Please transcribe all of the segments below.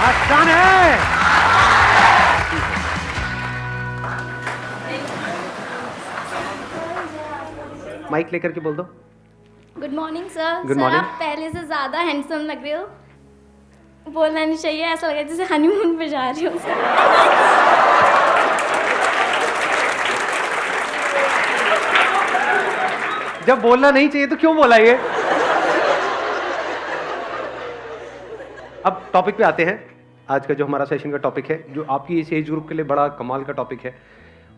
आसान है। माइक लेकर के बोल दो। Good morning sir. Good sir morning. आप पहले से ज़्यादा हैंडसम लग रहे हो। बोलना नहीं चाहिए, ऐसा लग रहा है जैसे हनीमून पे जा रही हो सर। जब बोलना नहीं चाहिए तो क्यों बोला ये? अब टॉपिक पे आते हैं। आज का जो हमारा सेशन का टॉपिक है, जो आपकी इस एज ग्रुप के लिए बड़ा कमाल का टॉपिक है।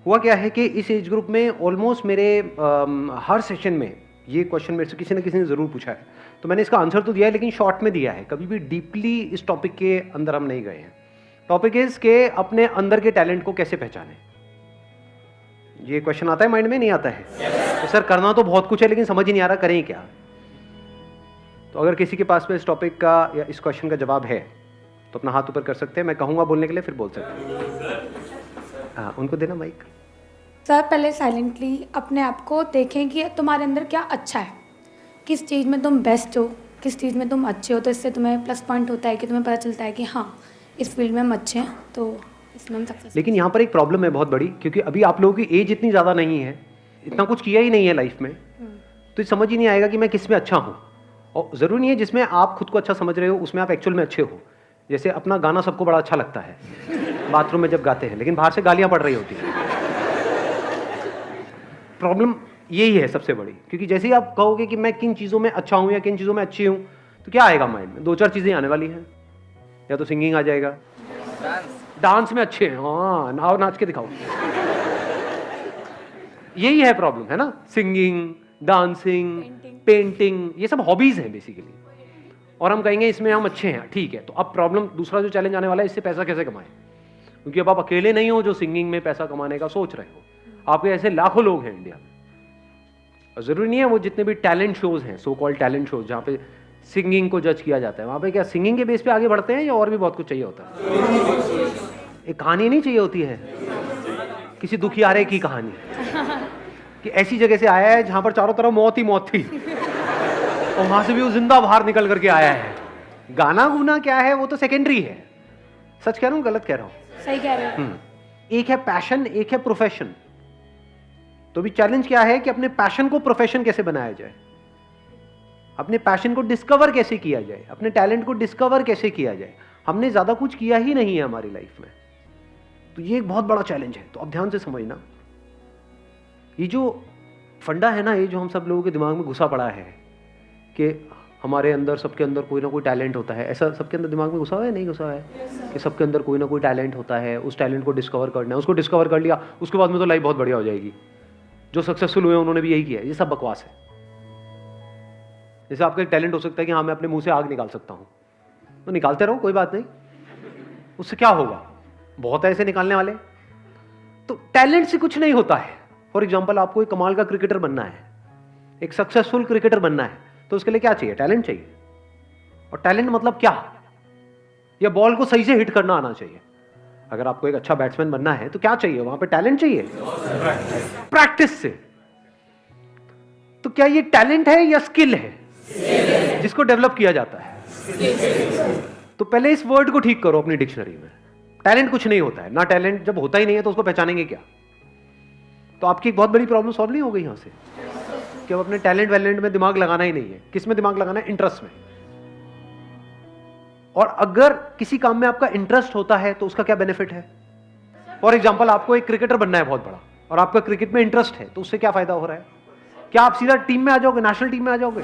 हुआ क्या है कि इस एज ग्रुप में ऑलमोस्ट मेरे हर सेशन में ये क्वेश्चन मेरे से किसी न किसी ने ज़रूर पूछा है, तो मैंने इसका आंसर तो दिया है लेकिन शॉर्ट में दिया है, कभी भी डीपली इस टॉपिक के अंदर हम नहीं गए हैं। टॉपिक इज के अपने अंदर के टैलेंट को कैसे पहचानें। ये क्वेश्चन आता है माइंड में, नहीं आता है? तो सर करना तो बहुत कुछ है लेकिन समझ ही नहीं आ रहा करें क्या। तो अगर किसी के पास में इस टॉपिक का या इस क्वेश्चन का जवाब है तो अपना हाथ ऊपर कर सकते हैं, मैं कहूँगा बोलने के लिए, फिर बोल सकते हैं। हाँ, उनको देना माइक। सर पहले साइलेंटली अपने आप को देखें कि तुम्हारे अंदर क्या अच्छा है, किस चीज़ में तुम बेस्ट हो, किस चीज़ में तुम अच्छे हो। तो इससे तुम्हें प्लस पॉइंट होता है कि तुम्हें पता चलता है कि हाँ इस फील्ड में हम अच्छे हैं, तो इसमें हम सक्सेस। लेकिन यहाँ पर एक प्रॉब्लम है बहुत बड़ी, क्योंकि अभी आप लोगों की एज इतनी ज़्यादा नहीं है, इतना कुछ किया ही नहीं है लाइफ में, तो समझ ही नहीं आएगा कि मैं किस में अच्छा हूँ। और ज़रूरी नहीं है जिसमें आप खुद को अच्छा समझ रहे हो उसमें आप एक्चुअल में अच्छे हो। जैसे अपना गाना सबको बड़ा अच्छा लगता है बाथरूम में जब गाते हैं, लेकिन बाहर से गालियाँ पड़ रही होती हैं। प्रॉब्लम यही है सबसे बड़ी, क्योंकि जैसे ही आप कहोगे कि मैं किन चीज़ों में अच्छा हूँ या किन चीज़ों में अच्छी हूँ, तो क्या आएगा माइंड में? दो चार चीज़ें आने वाली हैं। या तो सिंगिंग आ जाएगा, डांस में अच्छे हैं, हाँ नाव नाच के दिखाओ। यही है प्रॉब्लम, है ना? सिंगिंग, डांसिंग, पेंटिंग, ये सब हॉबीज हैं बेसिकली, और हम कहेंगे इसमें हम अच्छे हैं, ठीक है। तो अब प्रॉब्लम दूसरा जो चैलेंज आने वाला है, इससे पैसा कैसे कमाएं, क्योंकि अब आप अकेले नहीं हो जो सिंगिंग में पैसा कमाने का सोच रहे हो, आपके ऐसे लाखों लोग हैं इंडिया में। और जरूरी नहीं है वो जितने भी टैलेंट शोज हैं, सो कॉल्ड टैलेंट शोज, जहाँ पे सिंगिंग को जज किया जाता है, वहाँ पे क्या सिंगिंग के बेस पे आगे बढ़ते हैं या और भी बहुत कुछ चाहिए होता है? एक कहानी नहीं चाहिए होती है, किसी दुखियारे की कहानी कि ऐसी जगह से आया है जहाँ पर चारों तरफ मौत ही मौत थी और वहां से भी वो जिंदा बाहर निकल करके आया है। गाना गुना क्या है वो तो सेकेंडरी है। सच कह रहा हूँ गलत कह रहा हूँ? सही कह रहे हो। एक है पैशन, एक है प्रोफेशन। तो भी चैलेंज क्या है कि अपने पैशन को प्रोफेशन कैसे बनाया जाए, अपने पैशन को डिस्कवर कैसे किया जाए, अपने टैलेंट को डिस्कवर कैसे किया जाए। हमने ज्यादा कुछ किया ही नहीं है हमारी लाइफ में, तो ये एक बहुत बड़ा चैलेंज है। तो अब ध्यान से समझना, ये जो फंडा है ना, ये जो हम सब लोगों के दिमाग में घुसा पड़ा है कि हमारे अंदर, सबके अंदर कोई ना कोई टैलेंट होता है, ऐसा सबके अंदर दिमाग में घुसा हुआ है, नहीं घुसा हुआ है? कि सबके अंदर कोई ना कोई टैलेंट होता है, उस टैलेंट को डिस्कवर करना है, उसको डिस्कवर कर लिया उसके बाद में तो लाइफ बहुत बढ़िया हो जाएगी। जो सक्सेसफुल हुए उन्होंने भी यही किया है। ये सब बकवास है। जैसे आपका एक टैलेंट हो सकता है कि हाँ मैं अपने मुंह से आग निकाल सकता हूँ, तो निकालते रहो, कोई बात नहीं, उससे क्या होगा, बहुत है ऐसे निकालने वाले। तो टैलेंट से कुछ नहीं होता है। फॉर एग्जाम्पल आपको एक कमाल का क्रिकेटर बनना है, एक सक्सेसफुल क्रिकेटर बनना है, तो उसके लिए क्या चाहिए? टैलेंट चाहिए। और टैलेंट मतलब क्या? या बॉल को सही से हिट करना आना चाहिए। अगर आपको एक अच्छा बैट्समैन बनना है तो क्या चाहिए? वहां पे टैलेंट चाहिए, प्रैक्टिस से। तो क्या ये टैलेंट है या स्किल है जिसको डेवलप किया जाता है? तो पहले इस वर्ड को ठीक करो अपनी डिक्शनरी में। टैलेंट कुछ नहीं होता है ना। टैलेंट जब होता ही नहीं है तो उसको पहचानेंगे क्या? तो आपकी एक बहुत बड़ी प्रॉब्लम सॉल्व नहीं हो गई यहां से कि अब अपने टैलेंट वैलेंट में दिमाग लगाना ही नहीं है। किस में दिमाग लगाना है? इंटरेस्ट में। और अगर किसी काम में आपका इंटरेस्ट होता है तो उसका क्या बेनिफिट है? फॉर एग्जाम्पल आपको एक क्रिकेटर बनना है बहुत बड़ा, और आपका क्रिकेट में इंटरेस्ट है, तो उससे क्या फायदा हो रहा है? क्या आप सीधा टीम में आ जाओगे, नेशनल टीम में आ जाओगे?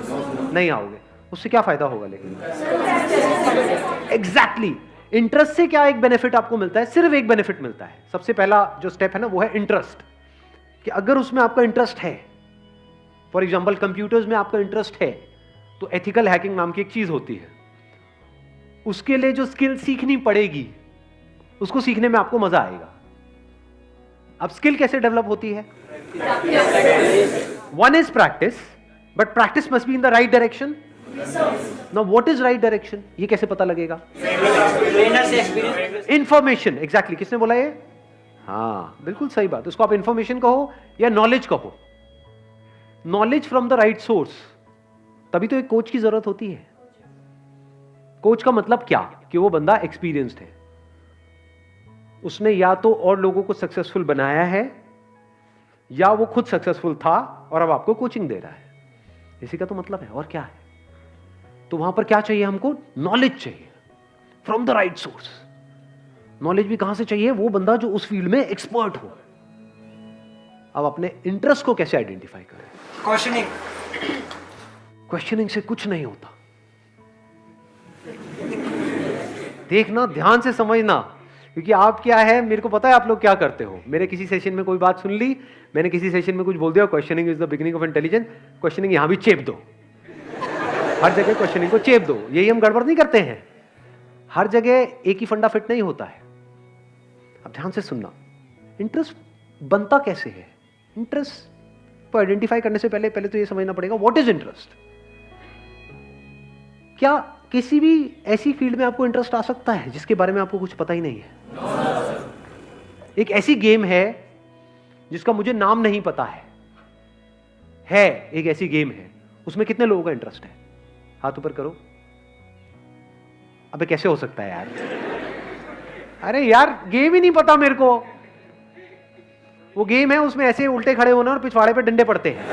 नहीं आओगे। उससे क्या फायदा होगा? लेकिन एग्जैक्टली इंटरेस्ट से क्या एक बेनिफिट आपको मिलता है? सिर्फ एक बेनिफिट मिलता है। सबसे पहला जो स्टेप है ना वो है इंटरेस्ट, कि अगर उसमें आपका इंटरेस्ट है, फॉर एग्जाम्पल कंप्यूटर्स में आपका इंटरेस्ट है, तो एथिकल हैकिंग नाम की एक चीज होती है, उसके लिए जो स्किल सीखनी पड़ेगी उसको सीखने में आपको मजा आएगा। अब स्किल कैसे डेवलप होती है? One is practice, but practice must be in the right direction. Now what is right direction? ये कैसे पता लगेगा? इंफॉर्मेशन। एग्जैक्टली, किसने बोला ये? हाँ बिल्कुल सही बात। उसको आप इंफॉर्मेशन कहो या नॉलेज कहो, knowledge from the right source. तभी तो एक कोच की जरूरत होती है। कोच का मतलब क्या? कि वो बंदा एक्सपीरियंस्ड है, उसने या तो और लोगों को सक्सेसफुल बनाया है या वो खुद सक्सेसफुल था और अब आपको कोचिंग दे रहा है। इसी का तो मतलब है, और क्या है। तो वहां पर क्या चाहिए हमको? नॉलेज चाहिए from the right source. Knowledge भी कहां से चाहिए? वो बंदा जो उस फील्ड में एक्सपर्ट हो। अब अपने इंटरेस्ट को कैसे आइडेंटिफाई करें? क्वेश्चनिंग से कुछ नहीं होता। देखना, ध्यान से समझना, क्योंकि आप क्या है, मेरे को पता है आप लोग क्या करते हो। मेरे किसी सेशन में कोई बात सुन ली, मैंने किसी सेशन में कुछ बोल दिया, questioning is the beginning of intelligence, questioning यहां भी चेप दो, हर जगह क्वेश्चनिंग को चेप दो। यही हम गड़बड़ नहीं करते हैं, हर जगह एक ही फंडा फिट नहीं होता है। अब ध्यान से सुनना, इंटरेस्ट बनता कैसे है? इंटरेस्ट को आइडेंटिफाई करने से पहले तो ये समझना पड़ेगा व्हाट इज इंटरेस्ट। क्या किसी भी ऐसी फील्ड में आपको इंटरेस्ट आ सकता है जिसके बारे में आपको कुछ पता ही नहीं है? एक ऐसी गेम है जिसका मुझे नाम नहीं पता है एक ऐसी गेम है, उसमें कितने लोगों का इंटरेस्ट है? हाथ ऊपर करो। अबे कैसे हो सकता है यार? अरे यार गेम ही नहीं पता मेरे को। वो गेम है, उसमें ऐसे उल्टे खड़े होना और पिछवाड़े पे डंडे पड़ते हैं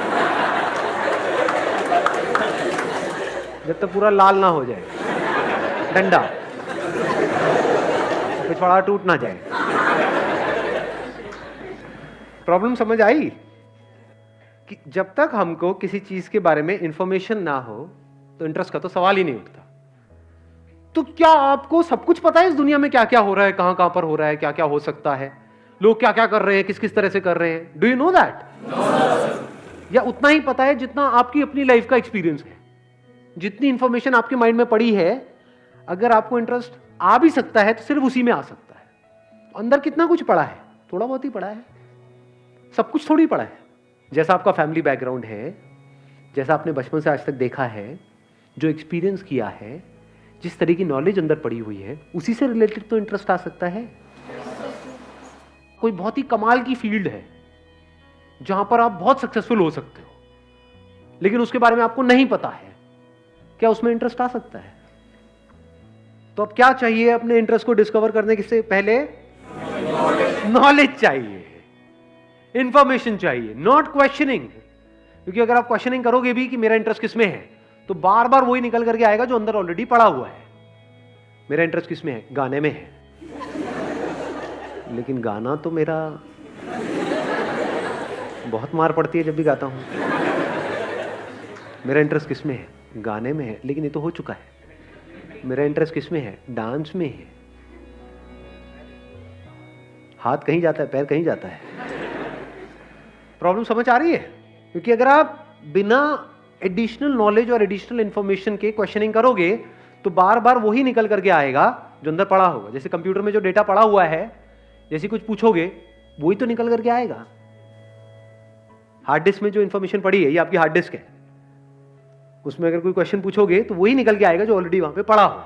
जब तक पूरा लाल ना हो जाए डंडा, पिछवाड़ा टूट ना जाए। प्रॉब्लम समझ आई? कि जब तक हमको किसी चीज के बारे में इंफॉर्मेशन ना हो तो इंटरेस्ट का तो सवाल ही नहीं उठता। तो क्या आपको सब कुछ पता है इस दुनिया में क्या क्या हो रहा है, कहां कहां पर हो रहा है, क्या क्या हो सकता है, लोग क्या क्या कर रहे हैं, किस किस तरह से कर रहे हैं? Do you know that? या उतना ही पता है जितना आपकी अपनी लाइफ का एक्सपीरियंस है, जितनी इंफॉर्मेशन आपके माइंड में पड़ी है। अगर आपको इंटरेस्ट आ भी सकता है तो सिर्फ उसी में आ सकता है। अंदर कितना कुछ पड़ा है? थोड़ा बहुत ही पड़ा है, सब कुछ थोड़ी पड़ा है। जैसा आपका फैमिली बैकग्राउंड है, जैसा आपने बचपन से आज तक देखा है, जो एक्सपीरियंस किया है, जिस तरह की नॉलेज अंदर पड़ी हुई है, उसी से रिलेटेड तो इंटरेस्ट आ सकता है। कोई बहुत ही कमाल की फील्ड है जहां पर आप बहुत सक्सेसफुल हो सकते हो, लेकिन उसके बारे में आपको नहीं पता है, क्या उसमें इंटरेस्ट आ सकता है? तो अब क्या चाहिए अपने इंटरेस्ट को डिस्कवर करने से पहले? नॉलेज चाहिए, इंफॉर्मेशन चाहिए, नॉट क्वेश्चनिंग। क्योंकि अगर आप क्वेश्चनिंग करोगे भी कि मेरा इंटरेस्ट किसमें है, तो बार बार वही निकल करके आएगा जो अंदर ऑलरेडी पड़ा हुआ है। मेरा इंटरेस्ट किसमें है? गाने में है, लेकिन गाना तो मेरा बहुत मार पड़ती है जब भी गाता हूं। मेरा इंटरेस्ट किसमें है? गाने में है, लेकिन ये तो हो चुका है। मेरा इंटरेस्ट किसमें है? डांस में है। हाथ कहीं जाता है, पैर कहीं जाता है। प्रॉब्लम समझ आ रही है? क्योंकि अगर आप बिना एडिशनल नॉलेज और एडिशनल इंफॉर्मेशन के क्वेश्चनिंग करोगे तो बार बार वही निकल करके आएगा जो अंदर पड़ा होगा। जैसे कंप्यूटर में जो डेटा पड़ा हुआ है, जैसे कुछ पूछोगे वही तो निकल करके आएगा। हार्ड डिस्क में जो इंफॉर्मेशन पड़ी है, ये आपकी हार्ड डिस्क है, उसमें अगर कोई क्वेश्चन पूछोगे तो वही निकल के आएगा जो ऑलरेडी वहां पे पड़ा हो।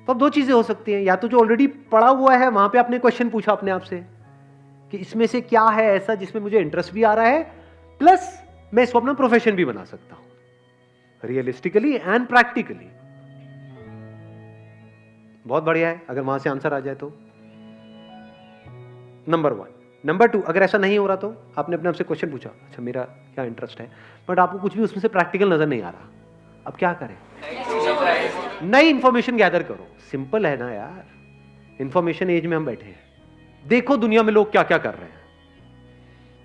तो अब दो चीजें हो सकती हैं, या तो जो ऑलरेडी पड़ा हुआ है वहां पे आपने क्वेश्चन पूछा अपने आप से कि इसमें से क्या है ऐसा जिसमें मुझे इंटरेस्ट भी आ रहा है, प्लस मैं इसको अपना प्रोफेशन भी बना सकता हूं, रियलिस्टिकली एंड प्रैक्टिकली। बहुत बढ़िया है अगर वहां से आंसर आ जाए तो। नंबर 1। नंबर 2, अगर ऐसा नहीं हो रहा तो आपने अपने आप से क्वेश्चन पूछा, अच्छा मेरा क्या इंटरेस्ट है, बट आपको कुछ भी उसमें से प्रैक्टिकल नजर नहीं आ रहा, अब क्या करें? नई इंफॉर्मेशन गैदर करो। सिंपल है ना यार, इंफॉर्मेशन एज में हम बैठे हैं। देखो दुनिया में लोग क्या क्या कर रहे हैं,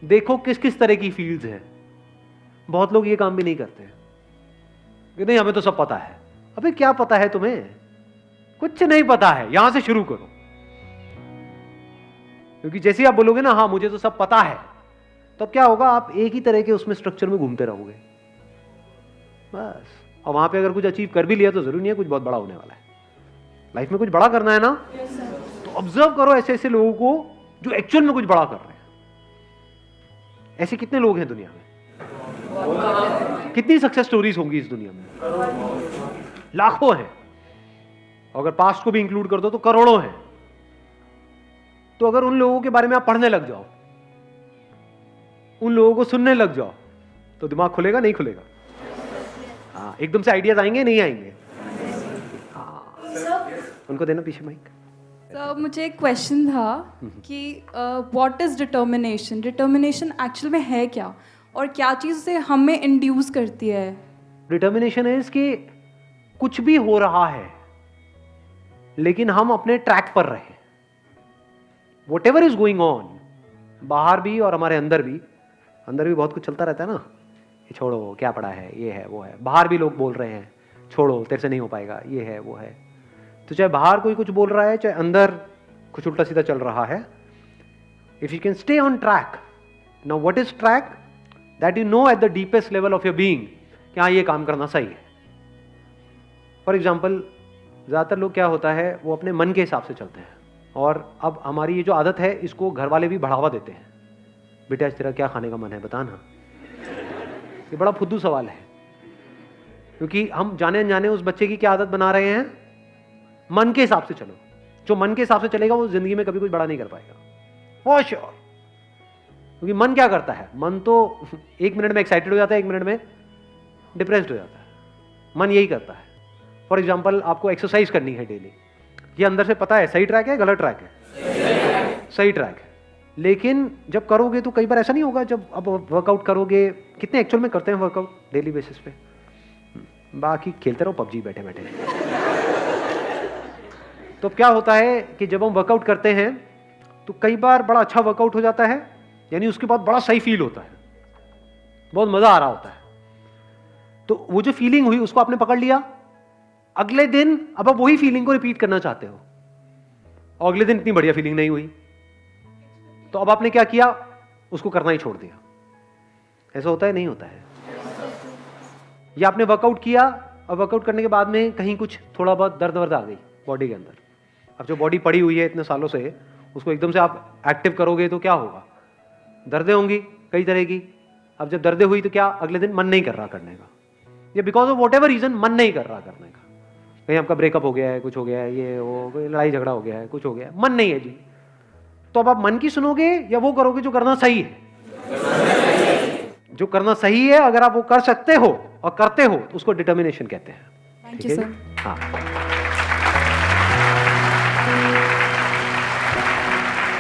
देखो किस किस तरह की फील्ड्स हैं। बहुत लोग ये काम भी नहीं करते हैं कि नहीं हमें तो सब पता है। अबे क्या पता है तुम्हें? कुछ नहीं पता है। यहां से शुरू करो, क्योंकि जैसे आप बोलोगे ना हाँ मुझे तो सब पता है, तो अब क्या होगा, आप एक ही तरह के उसमें स्ट्रक्चर में घूमते रहोगे बस। और वहां पे अगर कुछ अचीव कर भी लिया तो जरूरी नहीं है कुछ बहुत बड़ा होने वाला है। लाइफ में कुछ बड़ा करना है ना, तो ऑब्जर्व करो ऐसे ऐसे लोगों को जो एक्चुअल में कुछ बड़ा कर रहे हैं। ऐसे कितने लोग हैं दुनिया में? कितनी सक्सेस स्टोरीज होंगी इस दुनिया में? लाखों हैं। अगर पास्ट को भी इंक्लूड कर दो तो करोड़ों हैं। तो अगर उन लोगों के बारे में आप पढ़ने लग जाओ, उन लोगों को सुनने लग जाओ, तो दिमाग खुलेगा नहीं खुलेगा? हाँ, एकदम से आइडियाज आएंगे नहीं आएंगे? हाँ। उनको देना पीछे माइक। सर मुझे एक क्वेश्चन था कि what is determination, determination actual में है क्या, और क्या चीज़ से हमें इंड्यूस करती है? डिटर्मिनेशन इज कि कुछ भी हो रहा है लेकिन हम अपने ट्रैक पर रहे, what ever is going on, बाहर भी और हमारे अंदर भी बहुत कुछ चलता रहता है ना, ये छोड़ो क्या पड़ा है, ये है वो है, बाहर भी लोग बोल रहे हैं छोड़ो तेरे से नहीं हो पाएगा, ये है वो है। तो चाहे बाहर कोई कुछ बोल रहा है चाहे अंदर कुछ उल्टा सीधा चल रहा है, if you can stay on track. Now what is track? That you know at the deepest level of your being कि हाँ ये काम करना सही है। फॉर एग्जाम्पल ज़्यादातर लोग क्या होता है वो अपने मन के हिसाब से चलते हैं, और अब हमारी ये जो आदत है इसको घर वाले भी बढ़ावा देते हैं, बेटा आज तेरा क्या खाने का मन है बता ना। ये बड़ा फुद्दू सवाल है, क्योंकि हम जाने अनजाने उस बच्चे की क्या आदत बना रहे हैं, मन के हिसाब से चलो। जो मन के हिसाब से चलेगा वो जिंदगी में कभी कुछ बड़ा नहीं कर पाएगा, फॉर श्योर। क्योंकि मन क्या करता है, मन तो 1 मिनट में एक्साइटेड हो जाता है, 1 मिनट में डिप्रेस्ड हो जाता है, मन यही करता है। फॉर एग्जाम्पल आपको एक्सरसाइज करनी है डेली, ये अंदर से पता है सही ट्रैक है गलत ट्रैक है, सही ट्रैक है, लेकिन जब करोगे तो कई बार ऐसा नहीं होगा। जब अब वर्कआउट करोगे, कितने एक्चुअल में करते हैं वर्कआउट डेली बेसिस पे, बाकी खेलते रहो पबजी बैठे बैठे। तो क्या होता है कि जब हम वर्कआउट करते हैं तो कई बार बड़ा अच्छा वर्कआउट हो जाता है, यानी उसके बाद बड़ा सही फील होता है, बहुत मजा आ रहा होता है। तो वो जो फीलिंग हुई उसको आपने पकड़ लिया, अगले दिन अब आप वही फीलिंग को रिपीट करना चाहते हो, और अगले दिन इतनी बढ़िया फीलिंग नहीं हुई, तो अब आपने क्या किया, उसको करना ही छोड़ दिया। ऐसा होता है नहीं होता है? या आपने वर्कआउट किया और वर्कआउट करने के बाद में कहीं कुछ थोड़ा बहुत दर्द वर्द आ गई बॉडी के अंदर, अब जो बॉडी पड़ी हुई है इतने सालों से, उसको एकदम से आप एक्टिव करोगे तो क्या होगा, दर्दें होंगी कई तरह की। अब जब दर्दें हुई तो क्या, अगले दिन मन नहीं कर रहा करने का, या because of whatever reason मन नहीं कर रहा करने का, कहीं आपका ब्रेकअप हो गया है, कुछ हो गया है, ये वो कोई लड़ाई झगड़ा हो गया है, कुछ हो गया है, मन नहीं है जी। तो अब आप मन की सुनोगे या वो करोगे जो करना सही है? जो करना सही है अगर आप वो कर सकते हो और करते हो तो उसको डिटर्मिनेशन कहते हैं। Thank you sir. हाँ,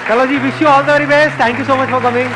चलो जी, wish you all the very best, thank you so much for coming.